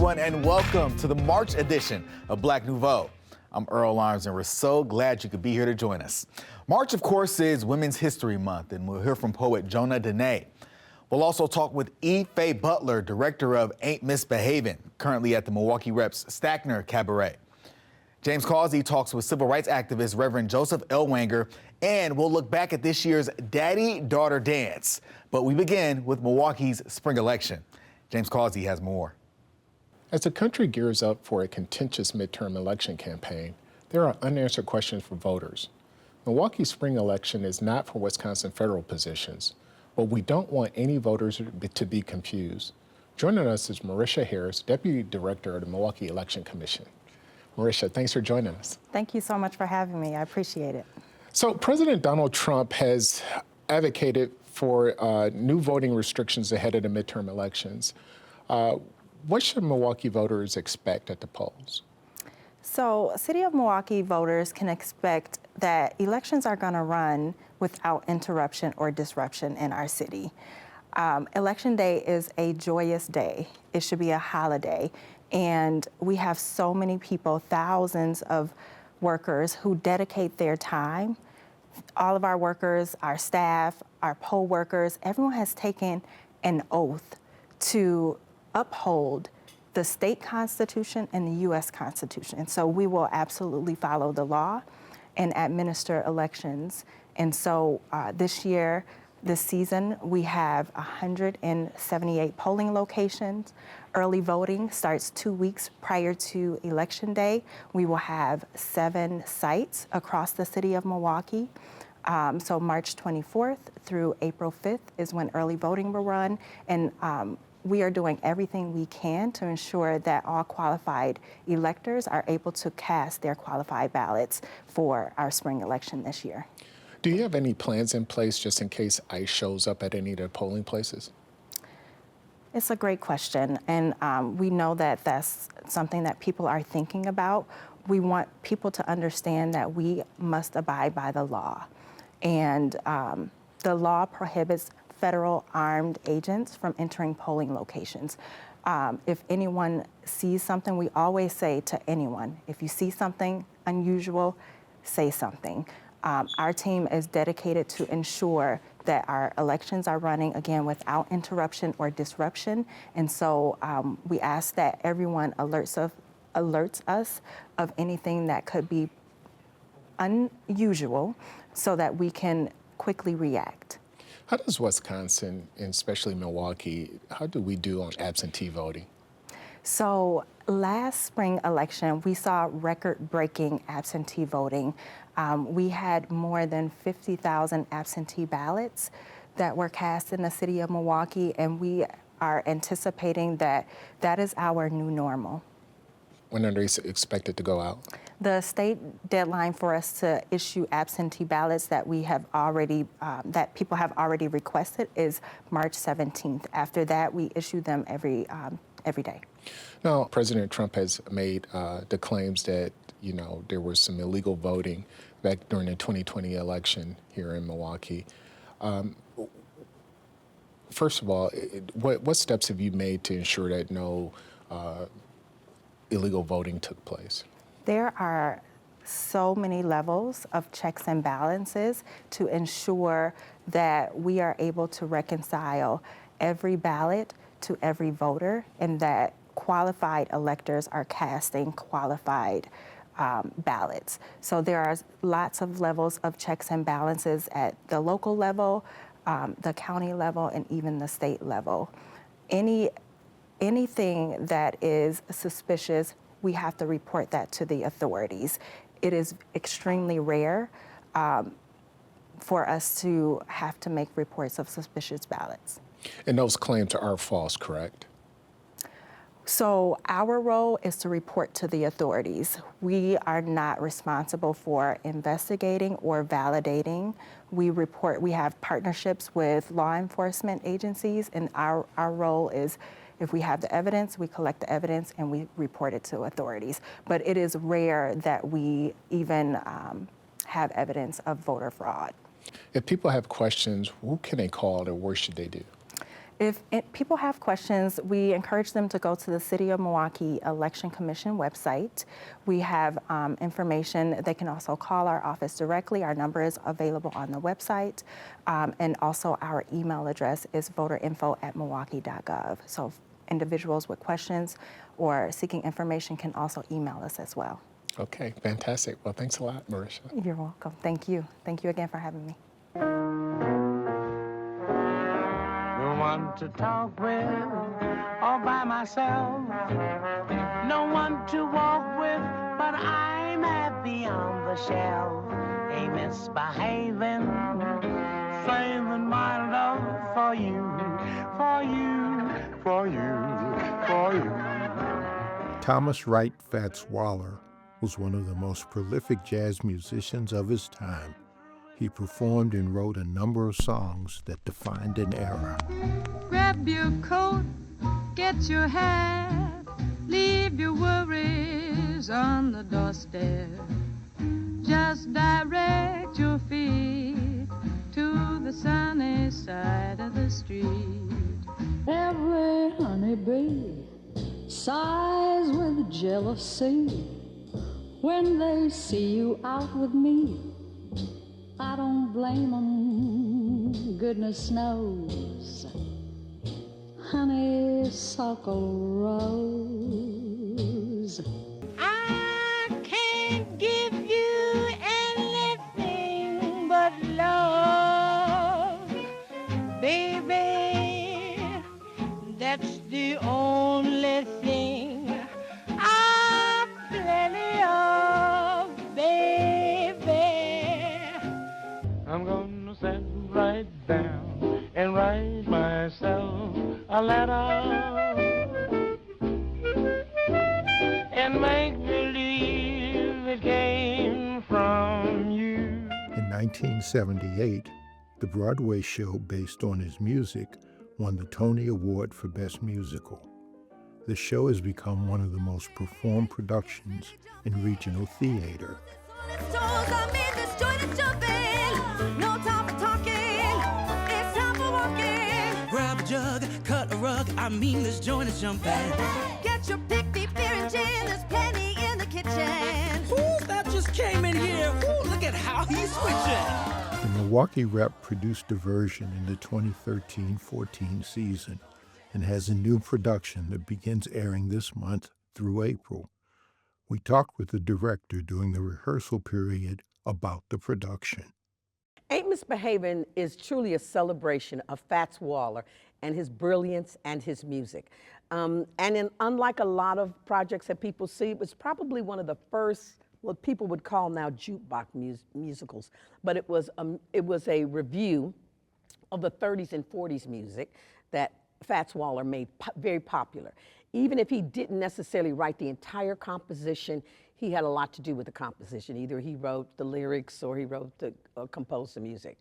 everyone, and welcome to the March edition of Black Nouveau. I'm Earl Arms, and we're so glad you could be here to join us. March, of course, is Women's History Month, and we'll hear from poet Jonah Denae. We'll also talk with E. Faye Butler, director of Ain't Misbehavin, currently at the Milwaukee Rep's Stackner Cabaret. James Causey talks with civil rights activist Reverend Joseph Ellwanger, and we'll look back at this year's Daddy-Daughter Dance. But we begin with Milwaukee's spring election. James Causey has more. As the country gears up for a contentious midterm election campaign, there are unanswered questions for voters. Milwaukee's spring election is not for Wisconsin federal positions, but we don't want any voters to be confused. Joining us is Marisha Harris, Deputy Director of the Milwaukee Election Commission. Marisha, thanks for joining us. Thank you so much for having me. I appreciate it. So President Donald Trump has advocated for new voting restrictions ahead of the midterm elections. What should Milwaukee voters expect at the polls? So City of Milwaukee voters can expect that elections are going to run without interruption or disruption in our city. Election day is a joyous day. It should be a holiday. And we have so many people, thousands of workers who dedicate their time. All of our workers, our staff, our poll workers, everyone has taken an oath to uphold the state constitution and the U.S. Constitution. And so we will absolutely follow the law and administer elections. And so this season, we have 178 polling locations. Early voting starts 2 weeks prior to Election Day. We will have 7 sites across the city of Milwaukee. So March 24th through April 5th is when early voting will run. And we are doing everything we can to ensure that all qualified electors are able to cast their qualified ballots for our spring election this year. Do you have any plans in place just in case ICE shows up at any of the polling places? It's a great question, and we know that that's something that people are thinking about. We want people to understand that we must abide by the law, and the law prohibits federal armed agents from entering polling locations. If anyone sees something, we always say to anyone, if you see something unusual, say something. Our team is dedicated to ensure that our elections are running, again, without interruption or disruption. And so we ask that everyone alerts us of anything that could be unusual so that we can quickly react. How does Wisconsin, and especially Milwaukee, how do we do on absentee voting? So last spring election, we saw record-breaking absentee voting. We had more than 50,000 absentee ballots that were cast in the city of Milwaukee, and we are anticipating that that is our new normal. When are they expected to go out? The state deadline for us to issue absentee ballots that we have already, that people have already requested is March 17th. After that, we issue them every day. Now, President Trump has made the claims that, there was some illegal voting back during the 2020 election here in Milwaukee. First of all, what steps have you made to ensure that no illegal voting took place? There are so many levels of checks and balances to ensure that we are able to reconcile every ballot to every voter and that qualified electors are casting qualified ballots. So there are lots of levels of checks and balances at the local level, the county level, and even the state level. Anything that is suspicious, we have to report that to the authorities. It is extremely rare for us to have to make reports of suspicious ballots. And those claims are false, correct? So our role is to report to the authorities. We are not responsible for investigating or validating. We have partnerships with law enforcement agencies, and our role is, if we have the evidence, we collect the evidence and we report it to authorities. But it is rare that we even have evidence of voter fraud. If people have questions, who can they call or what should they do? If people have questions, we encourage them to go to the City of Milwaukee Election Commission website. We have information. They can also call our office directly. Our number is available on the website. And also our email address is voterinfo@milwaukee.gov. So individuals with questions or seeking information can also email us as well. Okay, fantastic. Well, thanks a lot, Marisha. You're welcome. Thank you. Thank you again for having me. No one to talk with, all by myself. No one to walk with, but I'm happy on the shelf. Ain't misbehaving, saving my love for you, for you, for you, for you. Thomas Wright Fats Waller was one of the most prolific jazz musicians of his time. He performed and wrote a number of songs that defined an era. Grab your coat, get your hat, leave your worries on the doorstep. Just direct your feet to the sunny side of the street. Every honeybee sighs with jealousy when they see you out with me. I don't blame 'em, goodness knows. Honeysuckle rose. I can't give you anything but love, baby. That's the only thing I've plenty of, baby. I'm gonna sit right down and write myself a letter and make believe it came from you. In 1978, the Broadway show based on his music won the Tony Award for Best Musical. The show has become one of the most performed productions in regional theater. Grab a jug, cut a rug, I mean this joint is jumping. Get your pick, beef, beer, and gin, there's plenty in the kitchen. Ooh, that just came in here. Ooh, look at how he's switching. The Milwaukee Rep produced a version in the 2013-14 season and has a new production that begins airing this month through April. We talked with the director during the rehearsal period about the production. Ain't Misbehavin is truly a celebration of Fats Waller and his brilliance and his music. Unlike a lot of projects that people see, it was probably one of the first, what people would call now jukebox musicals. But it was a review of the 30s and 40s music that Fats Waller made very popular. Even if he didn't necessarily write the entire composition, he had a lot to do with the composition. Either he wrote the lyrics or he wrote composed the music.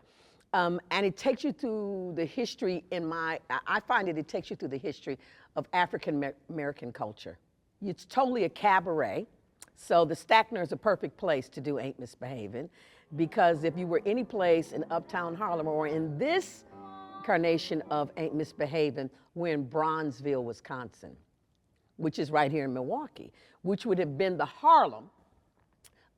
And it takes you through the history I find it takes you through the history of African American culture. It's totally a cabaret. So the Stackner is a perfect place to do Ain't Misbehavin', because if you were any place in Uptown Harlem or in this incarnation of Ain't Misbehavin', we're in Bronzeville, Wisconsin, which is right here in Milwaukee, which would have been the Harlem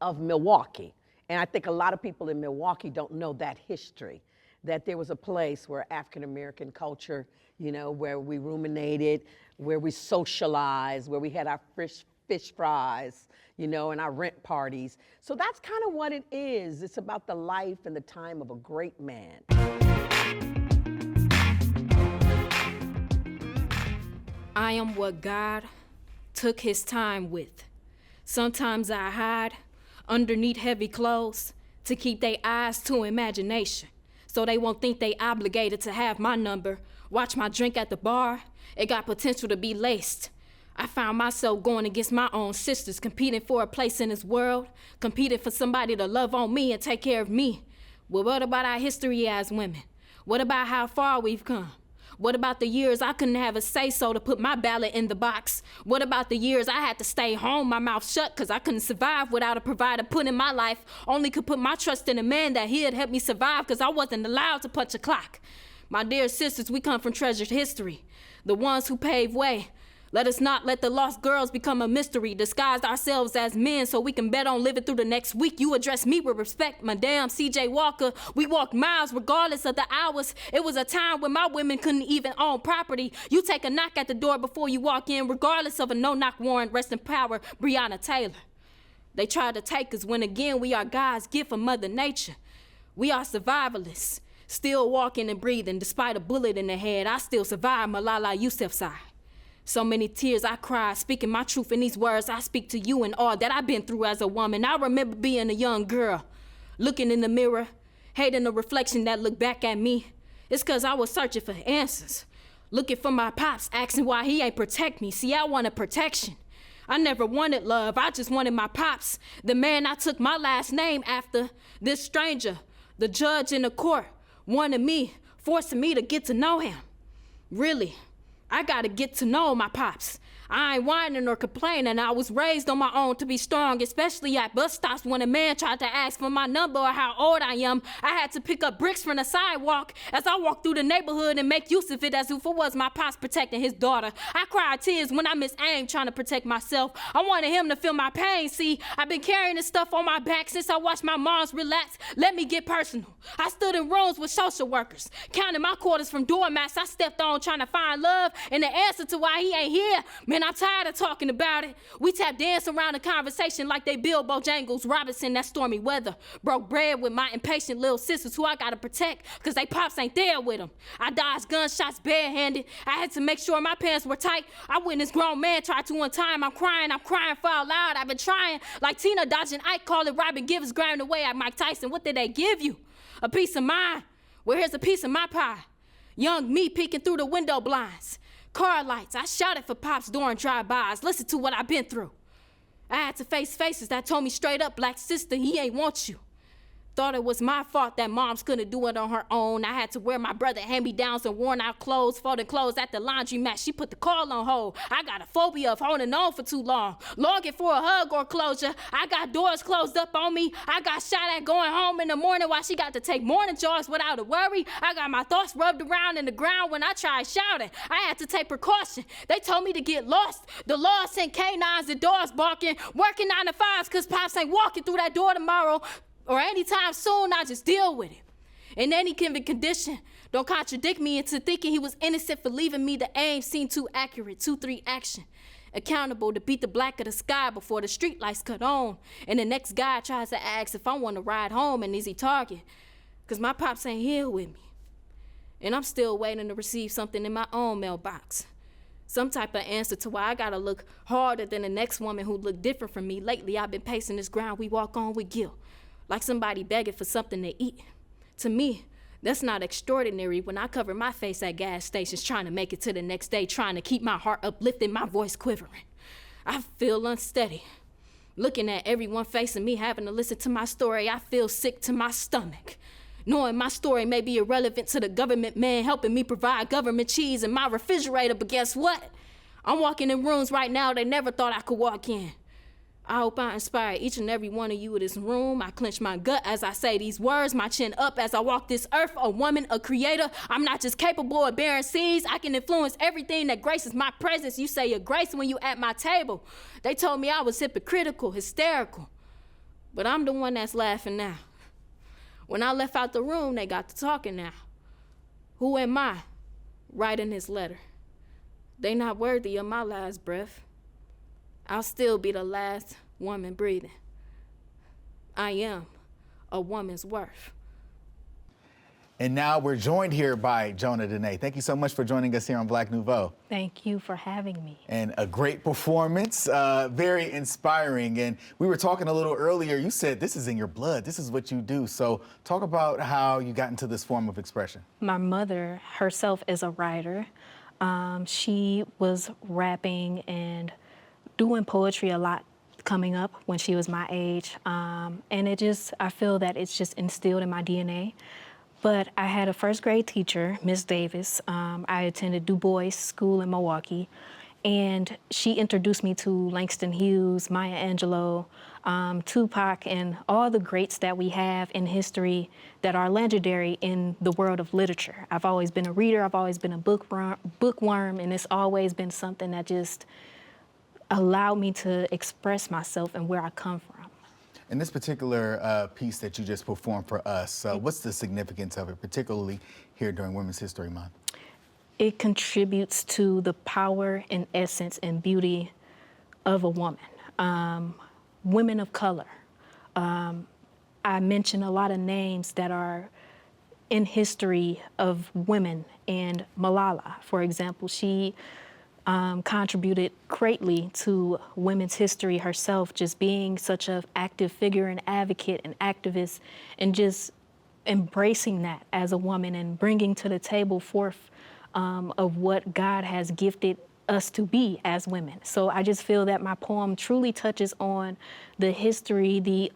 of Milwaukee. And I think a lot of people in Milwaukee don't know that history, that there was a place where African-American culture, where we ruminated, where we socialized, where we had our fish fries, and our rent parties. So that's kind of what it is. It's about the life and the time of a great man. I am what God took his time with. Sometimes I hide underneath heavy clothes to keep their eyes to imagination, so they won't think they obligated to have my number. Watch my drink at the bar, it got potential to be laced. I found myself going against my own sisters, competing for a place in this world, competing for somebody to love on me and take care of me. Well, what about our history as women? What about how far we've come? What about the years I couldn't have a say-so to put my ballot in the box? What about the years I had to stay home, my mouth shut, because I couldn't survive without a provider put in my life, only could put my trust in a man that he'd help me survive because I wasn't allowed to punch a clock. My dear sisters, we come from treasured history, the ones who pave way. Let us not let the lost girls become a mystery, disguise ourselves as men so we can bet on living through the next week. You address me with respect, Madame C.J. Walker. We walked miles regardless of the hours. It was a time when my women couldn't even own property. You take a knock at the door before you walk in, regardless of a no-knock warrant. Rest in power, Breonna Taylor. They tried to take us when again we are God's gift from Mother Nature. We are survivalists, still walking and breathing. Despite a bullet in the head, I still survive Malala Yousafzai. So many tears I cried, speaking my truth in these words I speak to you and all that I've been through as a woman. I remember being a young girl, looking in the mirror, hating the reflection that looked back at me. It's cause I was searching for answers, looking for my pops, asking why he ain't protect me. See, I wanted protection. I never wanted love, I just wanted my pops, the man I took my last name after. This stranger, the judge in the court, wanted me, forcing me to get to know him. Really, I gotta get to know my pops. I ain't whining or complaining. I was raised on my own to be strong, especially at bus stops when a man tried to ask for my number or how old I am. I had to pick up bricks from the sidewalk as I walked through the neighborhood and make use of it as if it was my pops protecting his daughter. I cried tears when I missed aim trying to protect myself. I wanted him to feel my pain. See, I've been carrying this stuff on my back since I watched my moms relax. Let me get personal. I stood in rooms with social workers, counting my quarters from doormats I stepped on trying to find love and the answer to why he ain't here. Man, I'm tired of talking about it. We tap dance around the conversation like they Bill Bojangles Robinson that stormy weather. Broke bread with my impatient little sisters who I gotta protect cause they pops ain't there with them. I dodged gunshots barehanded. I had to make sure my pants were tight. I witnessed grown man try to untie him. I'm crying for out loud. I've been trying like Tina dodging Ike, calling Robin Givens, grinding away at Mike Tyson. What did they give you? A piece of mind? Well, here's a piece of my pie. Young me peeking through the window blinds. Car lights, I shouted for pops during drive-bys. Listen to what I've been through. I had to face faces that told me straight up, black sister, he ain't want you. Thought it was my fault that moms couldn't do it on her own. I had to wear my brother hand-me-downs and worn out clothes, folding clothes at the laundromat. She put the call on hold. I got a phobia of holding on for too long. Longing for a hug or closure. I got doors closed up on me. I got shot at going home in the morning while she got to take morning jars without a worry. I got my thoughts rubbed around in the ground when I tried shouting. I had to take precaution. They told me to get lost. The law sent canines and dogs barking, working 9 to 5s cause pops ain't walking through that door tomorrow or anytime soon. I just deal with it. In any given condition, don't contradict me into thinking he was innocent for leaving me the aim seemed too accurate, 2-3 action. Accountable to beat the black of the sky before the street lights cut on. And the next guy tries to ask if I want to ride home and is he target? Cause my pops ain't here with me. And I'm still waiting to receive something in my own mailbox. Some type of answer to why I gotta look harder than the next woman who looked different from me. Lately I've been pacing this ground we walk on with guilt. Like somebody begging for something to eat. To me, that's not extraordinary when I cover my face at gas stations trying to make it to the next day, trying to keep my heart uplifted, my voice quivering. I feel unsteady. Looking at everyone facing me, having to listen to my story, I feel sick to my stomach. Knowing my story may be irrelevant to the government man helping me provide government cheese in my refrigerator, but guess what? I'm walking in rooms right now they never thought I could walk in. I hope I inspire each and every one of you in this room. I clench my gut as I say these words, my chin up as I walk this earth, a woman, a creator. I'm not just capable of bearing seeds. I can influence everything that graces my presence. You say your grace when you at my table. They told me I was hypocritical, hysterical. But I'm the one that's laughing now. When I left out the room, they got to talking now. Who am I writing this letter? They not worthy of my last breath. I'll still be the last woman breathing. I am a woman's worth. And now we're joined here by Jonah Denae. Thank you so much for joining us here on Black Nouveau. Thank you for having me. And a great performance, very inspiring. And we were talking a little earlier, you said this is in your blood, this is what you do. So talk about how you got into this form of expression. My mother herself is a writer. She was rapping and doing poetry a lot coming up when she was my age. And I feel that it's just instilled in my DNA. But I had a first grade teacher, Miss Davis. I attended Du Bois School in Milwaukee. And she introduced me to Langston Hughes, Maya Angelou, Tupac, and all the greats that we have in history that are legendary in the world of literature. I've always been a reader, I've always been a bookworm, and it's always been something that just allowed me to express myself and where I come from. In this particular piece that you just performed for us, what's the significance of it, particularly here during Women's History Month? It contributes to the power and essence and beauty of a woman. Women of color. I mention a lot of names that are in history of women, and Malala, for example, she contributed greatly to women's history herself, just being such an active figure and advocate and activist, and just embracing that as a woman and bringing to the table forth of what God has gifted us to be as women. So I just feel that my poem truly touches on the history, the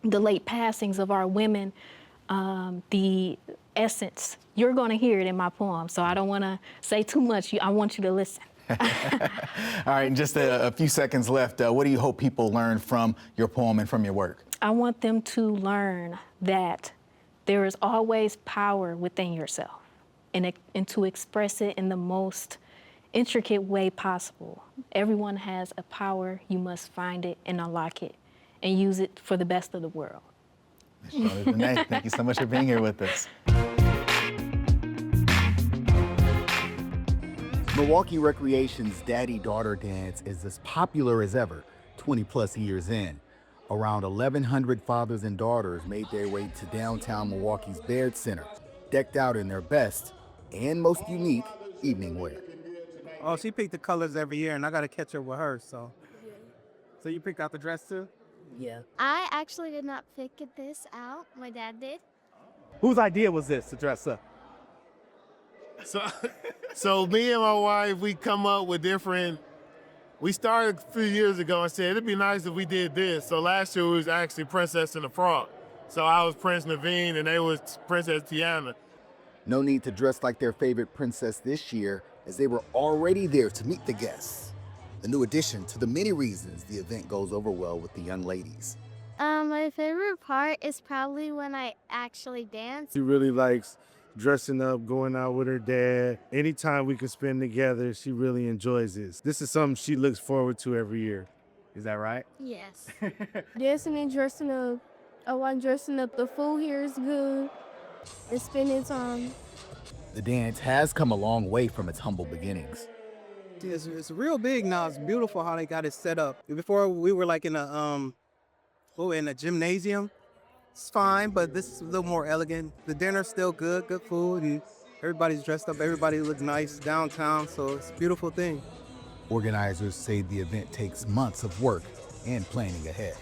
late passings of our women, the essence. You're going to hear it in my poem, so I don't want to say too much. I want you to listen. All right, in just a few seconds left, what do you hope people learn from your poem and from your work? I want them to learn that there is always power within yourself, and to express it in the most intricate way possible. Everyone has a power. You must find it and unlock it and use it for the best of the world. Ms. Jonah Denae, thank you so much for being here with us. Milwaukee Recreation's Daddy-Daughter Dance is as popular as ever, 20-plus years in. Around 1,100 fathers and daughters made their way to downtown Milwaukee's Baird Center, decked out in their best and most unique evening wear. Oh, she picked the colors every year, and I got to catch her with her, so. So you picked out the dress, too? Yeah. I actually did not pick this out. My dad did. Whose idea was this to dress up? So me and my wife, we come up with we started a few years ago and said, it'd be nice if we did this. So last year we was actually Princess and the Frog. So I was Prince Naveen and they was Princess Tiana. No need to dress like their favorite princess this year, as they were already there to meet the guests. The new addition to the many reasons the event goes over well with the young ladies. My favorite part is probably when I actually dance. She really likes dressing up, going out with her dad. Anytime we can spend together, she really enjoys this. This is something she looks forward to every year. Is that right? Yes. Dancing and dressing up. I want dressing up. The food here is good. And spending time. The dance has come a long way from its humble beginnings. It's real big now. It's beautiful how they got it set up. Before we were like in a gymnasium. It's fine, but this is a little more elegant. The dinner's still good food, and everybody's dressed up. Everybody looks nice downtown, so it's a beautiful thing. Organizers say the event takes months of work and planning ahead.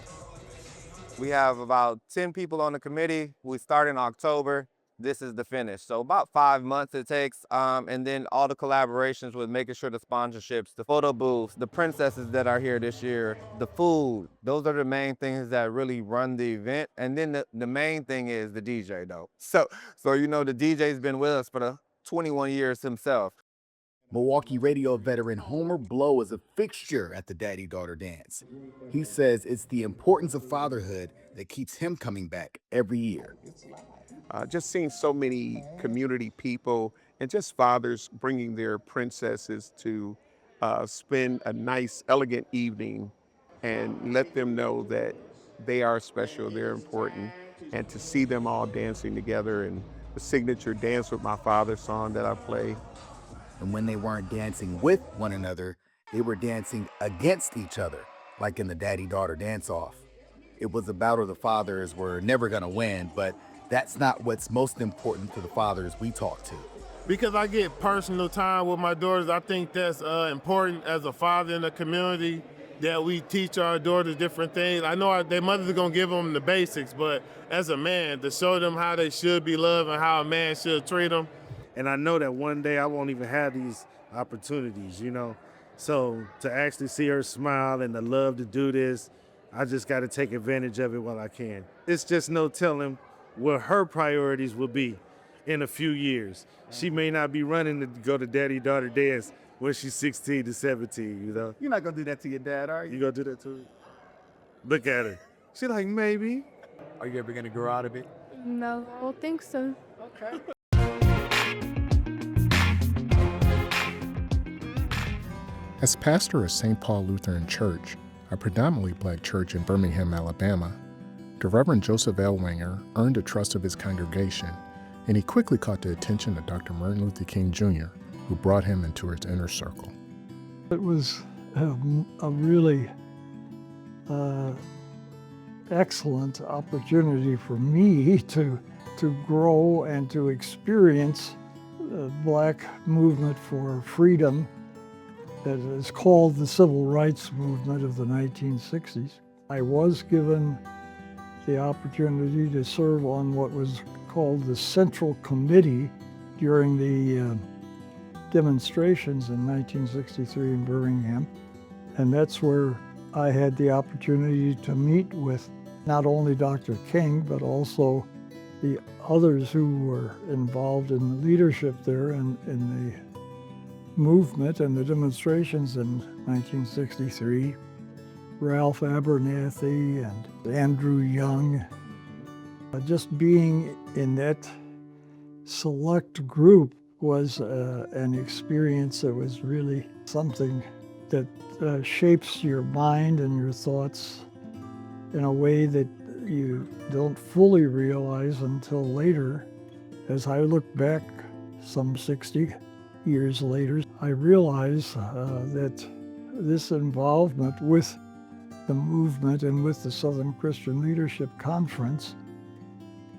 We have about 10 people on the committee. We start in October. This is the finish. So about 5 months it takes, and then all the collaborations with making sure the sponsorships, the photo booths, the princesses that are here this year, the food. Those are the main things that really run the event. And then the main thing is the DJ though. So you know, the DJ's been with us for the 21 years himself. Milwaukee radio veteran Homer Blow is a fixture at the Daddy-Daughter Dance. He says it's the importance of fatherhood that keeps him coming back every year. Just seeing so many community people and just fathers bringing their princesses to spend a nice, elegant evening and let them know that they are special, they're important, and to see them all dancing together, and the signature Dance With My Father song that I play. And when they weren't dancing with one another, they were dancing against each other, like in the Daddy-Daughter Dance-Off. It was a battle the fathers were never gonna win, but that's not what's most important to the fathers we talk to. Because I get personal time with my daughters, I think that's important as a father in the community, that we teach our daughters different things. I know their mothers are gonna give them the basics, but as a man, to show them how they should be loved and how a man should treat them. And I know that one day I won't even have these opportunities, you know? So to actually see her smile and the love to do this, I just gotta take advantage of it while I can. It's just no telling what her priorities will be in a few years. She may not be running to go to Daddy-Daughter Dance when she's 16 to 17, you know? You're not gonna do that to your dad, are you? You gonna do that too? Look at her. She like, maybe. Are you ever gonna grow out of it? No, I don't think so. Okay. As pastor of St. Paul Lutheran Church, a predominantly black church in Birmingham, Alabama, the Reverend Joseph Ellwanger earned the trust of his congregation, and he quickly caught the attention of Dr. Martin Luther King Jr., who brought him into his inner circle. It was a really excellent opportunity for me to grow and to experience the black movement for freedom that is called the Civil Rights Movement of the 1960s. I was given the opportunity to serve on what was called the Central Committee during the demonstrations in 1963 in Birmingham. And that's where I had the opportunity to meet with not only Dr. King, but also the others who were involved in the leadership there and in the movement and the demonstrations in 1963. Ralph Abernathy and Andrew Young. Just being in that select group was an experience that was really something that shapes your mind and your thoughts in a way that you don't fully realize until later. As I look back some 60 years later, I realize that this involvement with the movement and with the Southern Christian Leadership Conference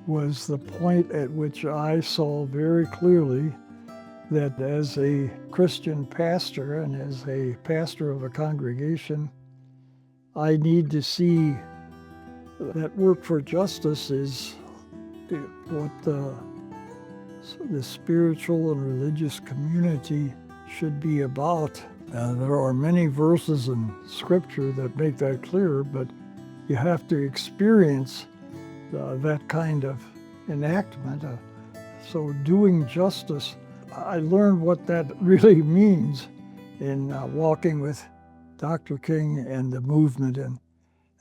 was the point at which I saw very clearly that as a Christian pastor and as a pastor of a congregation, I need to see that work for justice is what the spiritual and religious community should be about. There are many verses in Scripture that make that clear, but you have to experience that kind of enactment. So doing justice, I learned what that really means in walking with Dr. King and the movement in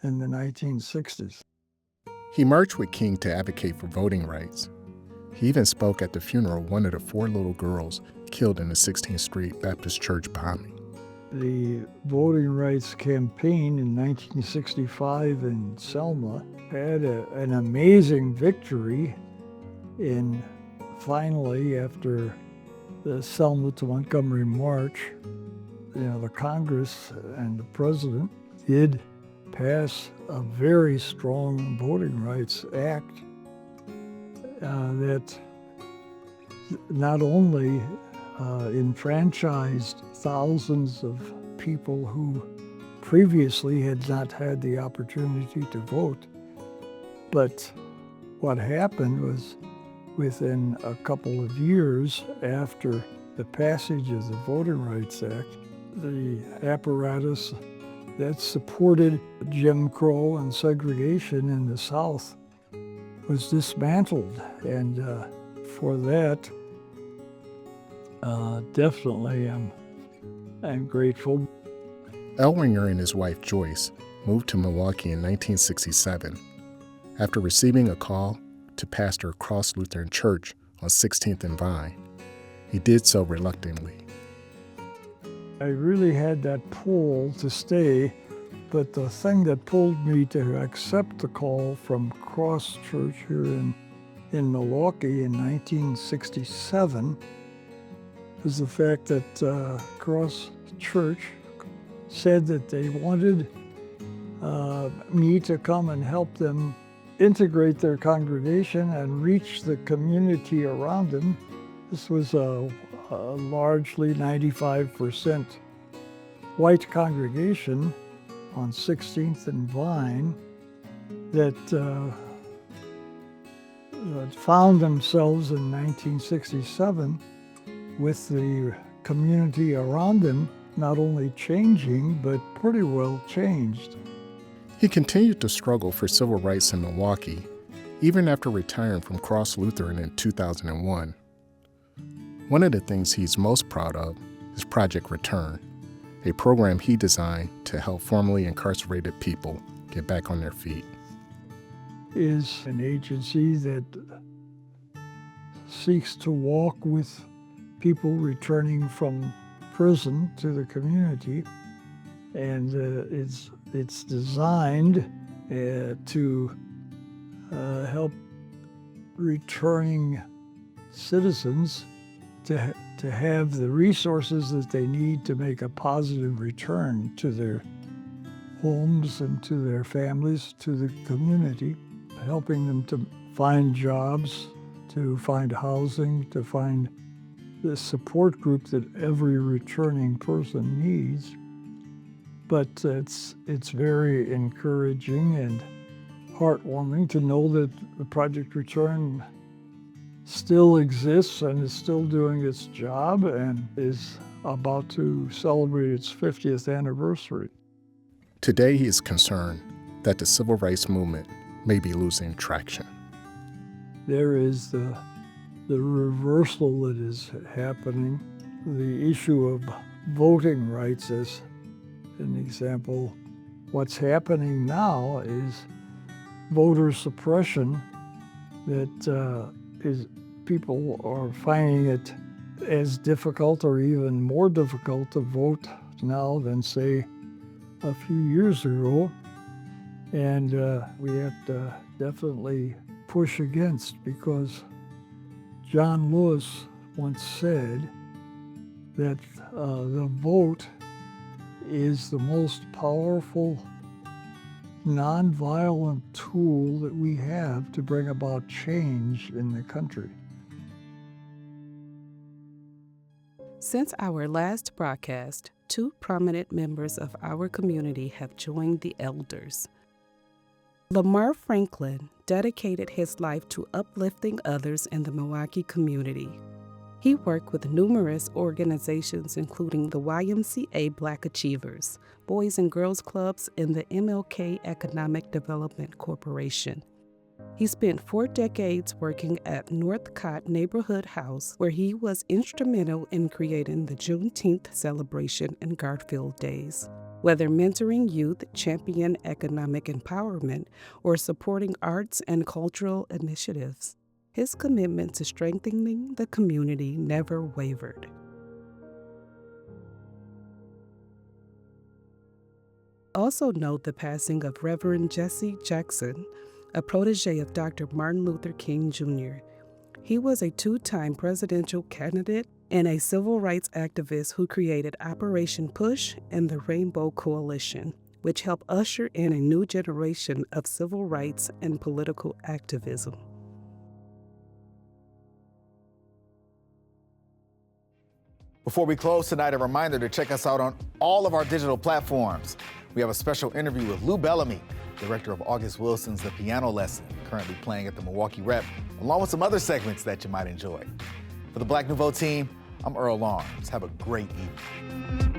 the 1960s. He marched with King to advocate for voting rights. He even spoke at the funeral of one of the 4 little girls killed in the 16th Street Baptist Church bombing. The voting rights campaign in 1965 in Selma had an amazing victory in finally, after the Selma to Montgomery March, the Congress and the President did pass a very strong voting rights act that not only enfranchised thousands of people who previously had not had the opportunity to vote, but what happened was within a couple of years after the passage of the Voting Rights Act, the apparatus that supported Jim Crow and segregation in the South was dismantled. And for that, definitely I'm grateful. Ellwanger and his wife Joyce moved to Milwaukee in 1967 after receiving a call to pastor Cross Lutheran Church on 16th and Vine. He did so reluctantly. I really had that pull to stay, but the thing that pulled me to accept the call from Cross Church here in Milwaukee in 1967 was the fact that Cross Church said that they wanted me to come and help them integrate their congregation and reach the community around them. This was a largely 95% white congregation on 16th and Vine that found themselves in 1967 with the community around them not only changing, but pretty well changed. He continued to struggle for civil rights in Milwaukee, even after retiring from Cross Lutheran in 2001. One of the things he's most proud of is Project Return, a program he designed to help formerly incarcerated people get back on their feet. Is an agency that seeks to walk with people returning from prison to the community, and it's designed to help returning citizens to have the resources that they need to make a positive return to their homes and to their families, to the community, helping them to find jobs, to find housing, to find the support group that every returning person needs. But it's very encouraging and heartwarming to know that the Project Return still exists and is still doing its job and is about to celebrate its 50th anniversary. Today he is concerned that the civil rights movement may be losing traction. There is the reversal that is happening. The issue of voting rights as an example. What's happening now is voter suppression that people are finding it as difficult or even more difficult to vote now than, say, a few years ago. And we have to definitely push against, because John Lewis once said that the vote is the most powerful nonviolent tool that we have to bring about change in the country. Since our last broadcast, 2 prominent members of our community have joined the elders. Lamar Franklin dedicated his life to uplifting others in the Milwaukee community. He worked with numerous organizations, including the YMCA Black Achievers, Boys and Girls Clubs, and the MLK Economic Development Corporation. He spent 4 decades working at Northcott Neighborhood House, where he was instrumental in creating the Juneteenth celebration and Garfield Days. Whether mentoring youth, championing economic empowerment, or supporting arts and cultural initiatives, his commitment to strengthening the community never wavered. Also note the passing of Reverend Jesse Jackson, a protege of Dr. Martin Luther King Jr. He was a 2-time presidential candidate and a civil rights activist who created Operation Push and the Rainbow Coalition, which helped usher in a new generation of civil rights and political activism. Before we close tonight, a reminder to check us out on all of our digital platforms. We have a special interview with Lou Bellamy, director of August Wilson's The Piano Lesson, currently playing at the Milwaukee Rep, along with some other segments that you might enjoy. For the Black Nouveau team, I'm Earl Lawrence. Have a great evening.